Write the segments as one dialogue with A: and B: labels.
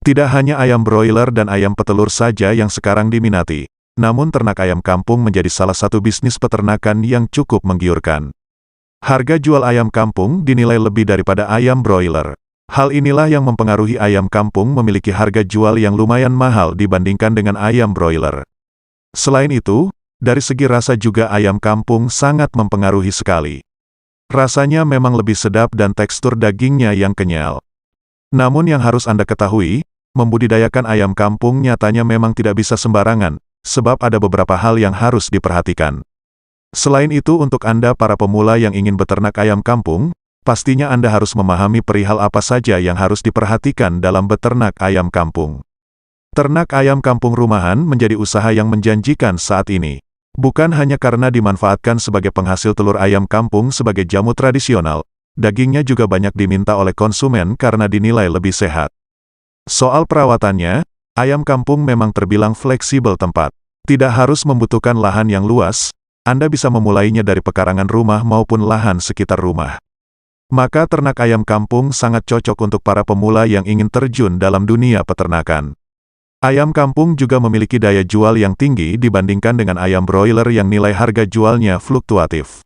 A: Tidak hanya ayam broiler dan ayam petelur saja yang sekarang diminati, namun ternak ayam kampung menjadi salah satu bisnis peternakan yang cukup menggiurkan. Harga jual ayam kampung dinilai lebih daripada ayam broiler. Hal inilah yang mempengaruhi ayam kampung memiliki harga jual yang lumayan mahal dibandingkan dengan ayam broiler. Selain itu, dari segi rasa juga ayam kampung sangat mempengaruhi sekali. Rasanya memang lebih sedap dan tekstur dagingnya yang kenyal. Namun yang harus Anda ketahui, membudidayakan ayam kampung nyatanya memang tidak bisa sembarangan, sebab ada beberapa hal yang harus diperhatikan. Selain itu untuk Anda para pemula yang ingin beternak ayam kampung, pastinya Anda harus memahami perihal apa saja yang harus diperhatikan dalam beternak ayam kampung. Ternak ayam kampung rumahan menjadi usaha yang menjanjikan saat ini. Bukan hanya karena dimanfaatkan sebagai penghasil telur ayam kampung sebagai jamu tradisional, dagingnya juga banyak diminta oleh konsumen karena dinilai lebih sehat. Soal perawatannya, ayam kampung memang terbilang fleksibel tempat. Tidak harus membutuhkan lahan yang luas, Anda bisa memulainya dari pekarangan rumah maupun lahan sekitar rumah. Maka ternak ayam kampung sangat cocok untuk para pemula yang ingin terjun dalam dunia peternakan. Ayam kampung juga memiliki daya jual yang tinggi dibandingkan dengan ayam broiler yang nilai harga jualnya fluktuatif.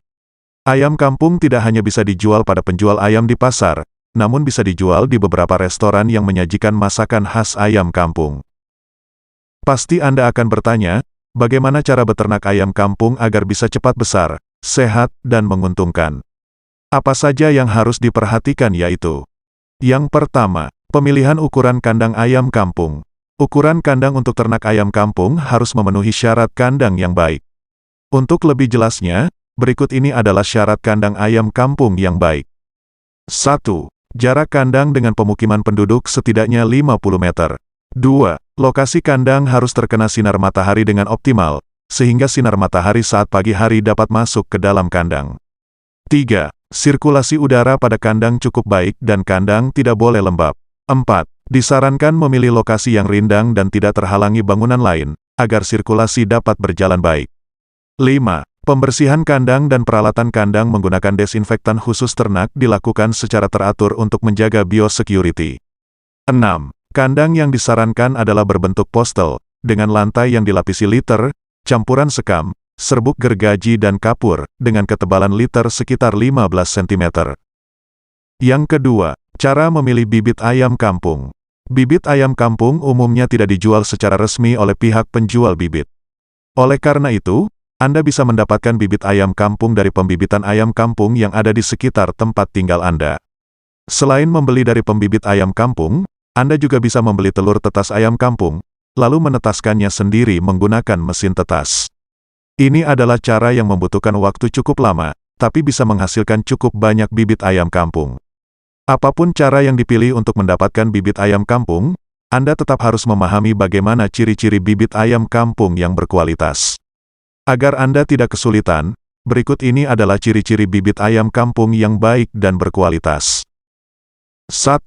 A: Ayam kampung tidak hanya bisa dijual pada penjual ayam di pasar, namun bisa dijual di beberapa restoran yang menyajikan masakan khas ayam kampung. Pasti Anda akan bertanya, bagaimana cara beternak ayam kampung agar bisa cepat besar, sehat, dan menguntungkan? Apa saja yang harus diperhatikan yaitu: yang pertama, pemilihan ukuran kandang ayam kampung. Ukuran kandang untuk ternak ayam kampung harus memenuhi syarat kandang yang baik. Untuk lebih jelasnya, berikut ini adalah syarat kandang ayam kampung yang baik. 1. Jarak kandang dengan pemukiman penduduk setidaknya 50 meter. 2. Lokasi kandang harus terkena sinar matahari dengan optimal, sehingga sinar matahari saat pagi hari dapat masuk ke dalam kandang. 3. Sirkulasi udara pada kandang cukup baik dan kandang tidak boleh lembab. 4. Disarankan memilih lokasi yang rindang dan tidak terhalangi bangunan lain, agar sirkulasi dapat berjalan baik. 5. Pembersihan kandang dan peralatan kandang menggunakan desinfektan khusus ternak dilakukan secara teratur untuk menjaga biosecurity. 6. Kandang yang disarankan adalah berbentuk postel, dengan lantai yang dilapisi liter, campuran sekam, serbuk gergaji dan kapur, dengan ketebalan liter sekitar 15 cm. Yang kedua, cara memilih bibit ayam kampung. Bibit ayam kampung umumnya tidak dijual secara resmi oleh pihak penjual bibit. Oleh karena itu, Anda bisa mendapatkan bibit ayam kampung dari pembibitan ayam kampung yang ada di sekitar tempat tinggal Anda. Selain membeli dari pembibit ayam kampung, Anda juga bisa membeli telur tetas ayam kampung, lalu menetaskannya sendiri menggunakan mesin tetas. Ini adalah cara yang membutuhkan waktu cukup lama, tapi bisa menghasilkan cukup banyak bibit ayam kampung. Apapun cara yang dipilih untuk mendapatkan bibit ayam kampung, Anda tetap harus memahami bagaimana ciri-ciri bibit ayam kampung yang berkualitas. Agar Anda tidak kesulitan, berikut ini adalah ciri-ciri bibit ayam kampung yang baik dan berkualitas. 1.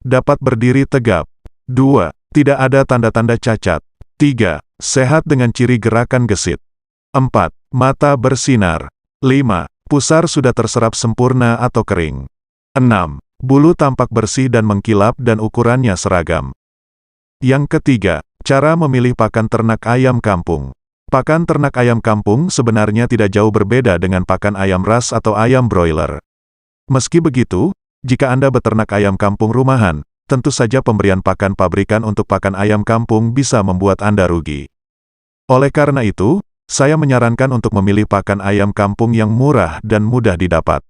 A: Dapat berdiri tegap. 2. Tidak ada tanda-tanda cacat. 3. Sehat dengan ciri gerakan gesit. 4. Mata bersinar. 5. Pusar sudah terserap sempurna atau kering. 6. Bulu tampak bersih dan mengkilap dan ukurannya seragam. Yang ketiga, cara memilih pakan ternak ayam kampung. Pakan ternak ayam kampung sebenarnya tidak jauh berbeda dengan pakan ayam ras atau ayam broiler. Meski begitu, jika Anda beternak ayam kampung rumahan, tentu saja pemberian pakan pabrikan untuk pakan ayam kampung bisa membuat Anda rugi. Oleh karena itu, saya menyarankan untuk memilih pakan ayam kampung yang murah dan mudah didapat.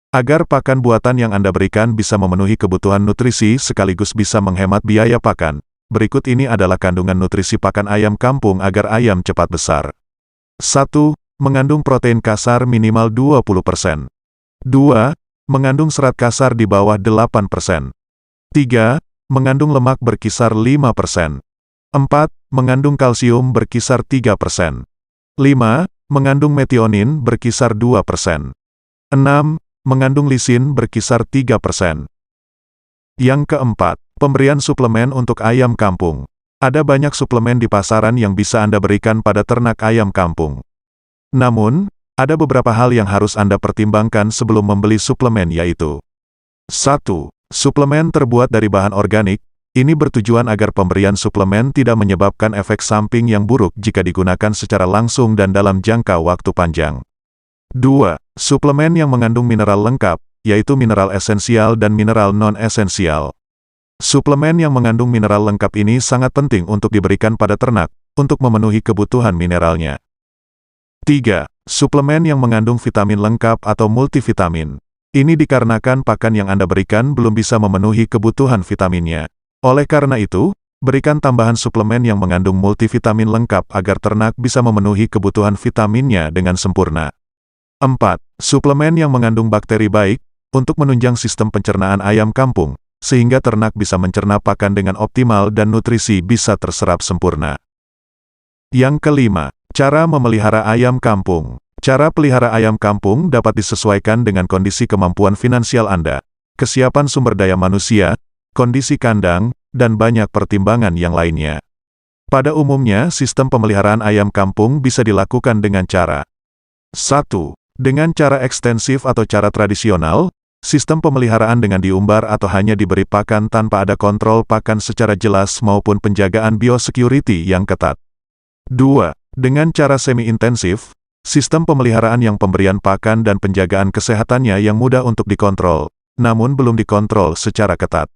A: Agar pakan buatan yang Anda berikan bisa memenuhi kebutuhan nutrisi sekaligus bisa menghemat biaya pakan, berikut ini adalah kandungan nutrisi pakan ayam kampung agar ayam cepat besar. 1. Mengandung protein kasar minimal 20%. 2. Mengandung serat kasar di bawah 8%. 3. Mengandung lemak berkisar 5%. 4. Mengandung kalsium berkisar 3%. 5. Mengandung metionin berkisar 2%. 6. Mengandung lisin berkisar 3%. Yang keempat, pemberian suplemen untuk ayam kampung. Ada banyak suplemen di pasaran yang bisa Anda berikan pada ternak ayam kampung. Namun, ada beberapa hal yang harus Anda pertimbangkan sebelum membeli suplemen yaitu: 1. Suplemen terbuat dari bahan organik, ini bertujuan agar pemberian suplemen tidak menyebabkan efek samping yang buruk jika digunakan secara langsung dan dalam jangka waktu panjang. 2. Suplemen yang mengandung mineral lengkap, yaitu mineral esensial dan mineral non-esensial. Suplemen yang mengandung mineral lengkap ini sangat penting untuk diberikan pada ternak, untuk memenuhi kebutuhan mineralnya. 3. Suplemen yang mengandung vitamin lengkap atau multivitamin. Ini dikarenakan pakan yang Anda berikan belum bisa memenuhi kebutuhan vitaminnya. Oleh karena itu, berikan tambahan suplemen yang mengandung multivitamin lengkap agar ternak bisa memenuhi kebutuhan vitaminnya dengan sempurna. 4. Suplemen yang mengandung bakteri baik, untuk menunjang sistem pencernaan ayam kampung, sehingga ternak bisa mencerna pakan dengan optimal dan nutrisi bisa terserap sempurna. Yang kelima, cara memelihara ayam kampung. Cara pelihara ayam kampung dapat disesuaikan dengan kondisi kemampuan finansial Anda, kesiapan sumber daya manusia, kondisi kandang, dan banyak pertimbangan yang lainnya. Pada umumnya, sistem pemeliharaan ayam kampung bisa dilakukan dengan cara 1. Dengan cara ekstensif atau cara tradisional, sistem pemeliharaan dengan diumbar atau hanya diberi pakan tanpa ada kontrol pakan secara jelas maupun penjagaan biosecurity yang ketat. 2. Dengan cara semi-intensif, sistem pemeliharaan yang pemberian pakan dan penjagaan kesehatannya yang mudah untuk dikontrol, namun belum dikontrol secara ketat.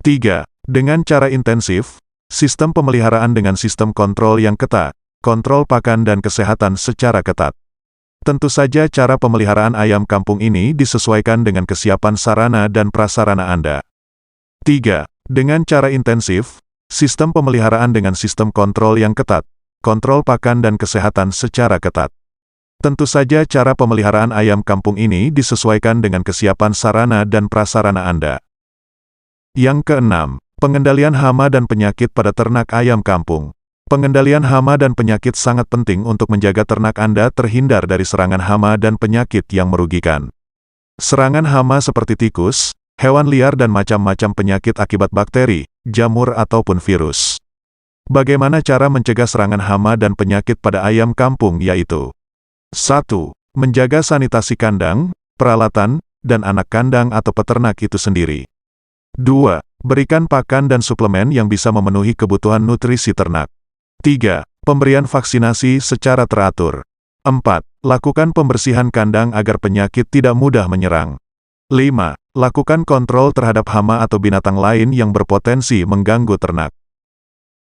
A: 3. Dengan cara intensif, sistem pemeliharaan dengan sistem kontrol yang ketat, kontrol pakan dan kesehatan secara ketat. Tentu saja cara pemeliharaan ayam kampung ini disesuaikan dengan kesiapan sarana dan prasarana Anda. 3. Dengan cara intensif, sistem pemeliharaan dengan sistem kontrol yang ketat, kontrol pakan dan kesehatan secara ketat. Tentu saja cara pemeliharaan ayam kampung ini disesuaikan dengan kesiapan sarana dan prasarana Anda. Yang keenam, pengendalian hama dan penyakit pada ternak ayam kampung. Pengendalian hama dan penyakit sangat penting untuk menjaga ternak Anda terhindar dari serangan hama dan penyakit yang merugikan. Serangan hama seperti tikus, hewan liar dan macam-macam penyakit akibat bakteri, jamur ataupun virus. Bagaimana cara mencegah serangan hama dan penyakit pada ayam kampung yaitu 1. Menjaga sanitasi kandang, peralatan, dan anak kandang atau peternak itu sendiri. 2. Berikan pakan dan suplemen yang bisa memenuhi kebutuhan nutrisi ternak. 3. Pemberian vaksinasi secara teratur. 4. Lakukan pembersihan kandang agar penyakit tidak mudah menyerang. 5. Lakukan kontrol terhadap hama atau binatang lain yang berpotensi mengganggu ternak.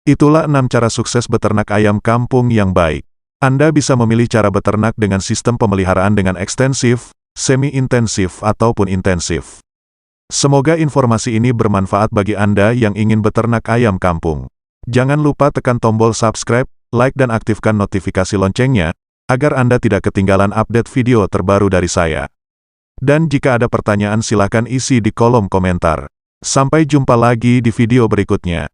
A: Itulah 6 cara sukses beternak ayam kampung yang baik. Anda bisa memilih cara beternak dengan sistem pemeliharaan dengan ekstensif, semi-intensif ataupun intensif. Semoga informasi ini bermanfaat bagi Anda yang ingin beternak ayam kampung. Jangan lupa tekan tombol subscribe, like dan aktifkan notifikasi loncengnya, agar Anda tidak ketinggalan update video terbaru dari saya. Dan jika ada pertanyaan silakan isi di kolom komentar. Sampai jumpa lagi di video berikutnya.